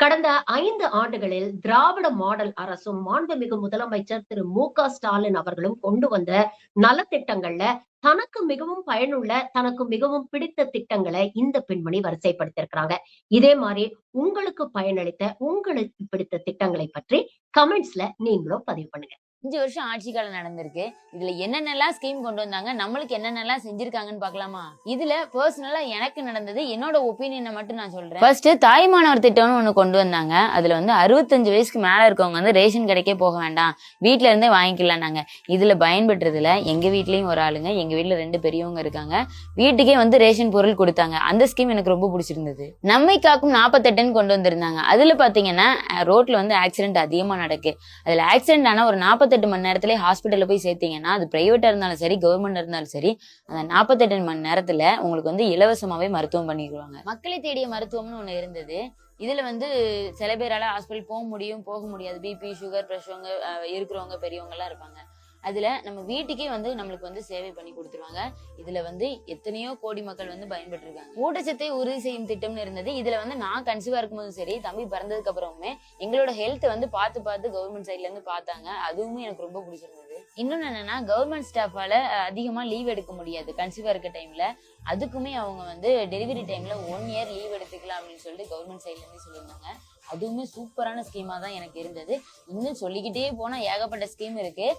கடந்த 5 ஆண்டுகளில் திராவிட மாடல் அரசும், மாண்புமிகு முதலமைச்சர் திரு மு.க. ஸ்டாலின் அவர்களும் கொண்டு வந்த நலத்திட்டங்கள்ல தனக்கு மிகவும் பயனுள்ள, தனக்கு மிகவும் பிடித்த திட்டங்களை இந்த பெண்மணி வரிசைப்படுத்தியிருக்கிறாங்க. இதே மாரி உங்களுக்கு பயனளித்த, உங்களுக்கு பிடித்த திட்டங்களை பற்றி கமெண்ட்ஸ்ல நீங்களும் பதிவு பண்ணுங்க. 5 வருஷம் ஆட்சி காலம் நடந்திருக்கு. இதுல என்னென்னலாம் ஸ்கீம் கொண்டு வந்தாங்க, நம்மளுக்கு என்னென்னலாம் செஞ்சிருக்காங்கன்னு பார்க்கலாமா? இதுல பர்சனலா எனக்கு நடந்தது, என்னோட ஒப்பீனியனை மட்டும் நான் சொல்றேன். ஃபர்ஸ்ட் தாய்மானவர் திட்டம்னு ஒண்ணு கொண்டு வந்தாங்க. அதுல வந்து 65 வயசுக்கு மேல இருக்கவங்க வந்து ரேஷன் கடைக்கே போக வேண்டாம், வீட்டுல இருந்தே வாங்கிக்கலாம்னாங்க. இதுல பயன்பெற்றதுல எங்க வீட்லயும் ஒரு ஆளுங்க, எங்க வீட்டுல 2 பெரியவங்க இருக்காங்க. வீட்டுக்கே வந்து ரேஷன் பொருள் கொடுத்தாங்க. அந்த ஸ்கீம் எனக்கு ரொம்ப பிடிச்சிருந்தது. நம்மை காக்கும் 48ன்னு கொண்டு வந்திருந்தாங்க. அதுல பாத்தீங்கன்னா ரோட்ல வந்து ஆக்சிடென்ட் அதிகமா நடக்கு. அதுல ஆக்சிடென்ட் ஆனா ஒரு 48 மணி நேரத்திலே ஹாஸ்பிட்டல்ல போய் சேர்த்தீங்கன்னா, அது பிரைவேட்டா இருந்தாலும் சரி, கவர்மெண்ட் இருந்தாலும் சரி, அந்த 48 மணி நேரத்துல உங்களுக்கு வந்து இலவசமாவே மருத்துவம் பண்ணிடுவாங்க. மக்களை தேடிய மருத்துவம்னு ஒண்ணு இருந்தது. இதுல வந்து சில பேரால ஹாஸ்பிட்டல் போக முடியும், போக முடியாது. பிபி, சுகர், பிரஷவங்க இருக்கிறவங்க, பெரியவங்க எல்லாம் இருப்பாங்க. அதுல நம்ம வீட்டுக்கே வந்து நம்மளுக்கு வந்து சேவை பண்ணி கொடுத்துருவாங்க. இதுல வந்து எத்தனையோ கோடி மக்கள் வந்து பயன்பெற்று இருக்காங்க. ஊட்டச்சத்தை உறுதி செய்யும் திட்டம்னு இருந்தது. இதுல வந்து நான் கன்சீவா இருக்கும்போதும் சரி, தம்பி பிறந்ததுக்கு அப்புறமே எங்களோட ஹெல்த் வந்து பார்த்து கவர்மெண்ட் சைட்ல இருந்து பார்த்தாங்க. அதுவுமே எனக்கு ரொம்ப பிடிச்சிருந்தது. இன்னொன்னு என்னன்னா, கவர்மெண்ட் ஸ்டாஃபால அதிகமா லீவ் எடுக்க முடியாது கன்சீவா இருக்க டைம்ல. அதுக்குமே அவங்க வந்து டெலிவரி டைம்ல 1 இயர் லீவ் எடுத்துக்கலாம் அப்படின்னு சொல்லிட்டு கவர்மெண்ட் சைட்ல இருந்து சொல்லியிருந்தாங்க. அதுவுமே சூப்பரான ஸ்கீமா தான் எனக்கு இருந்தது. இன்னும் சொல்லிக்கிட்டே போனா ஏகப்பட்ட ஸ்கீம் இருக்கு.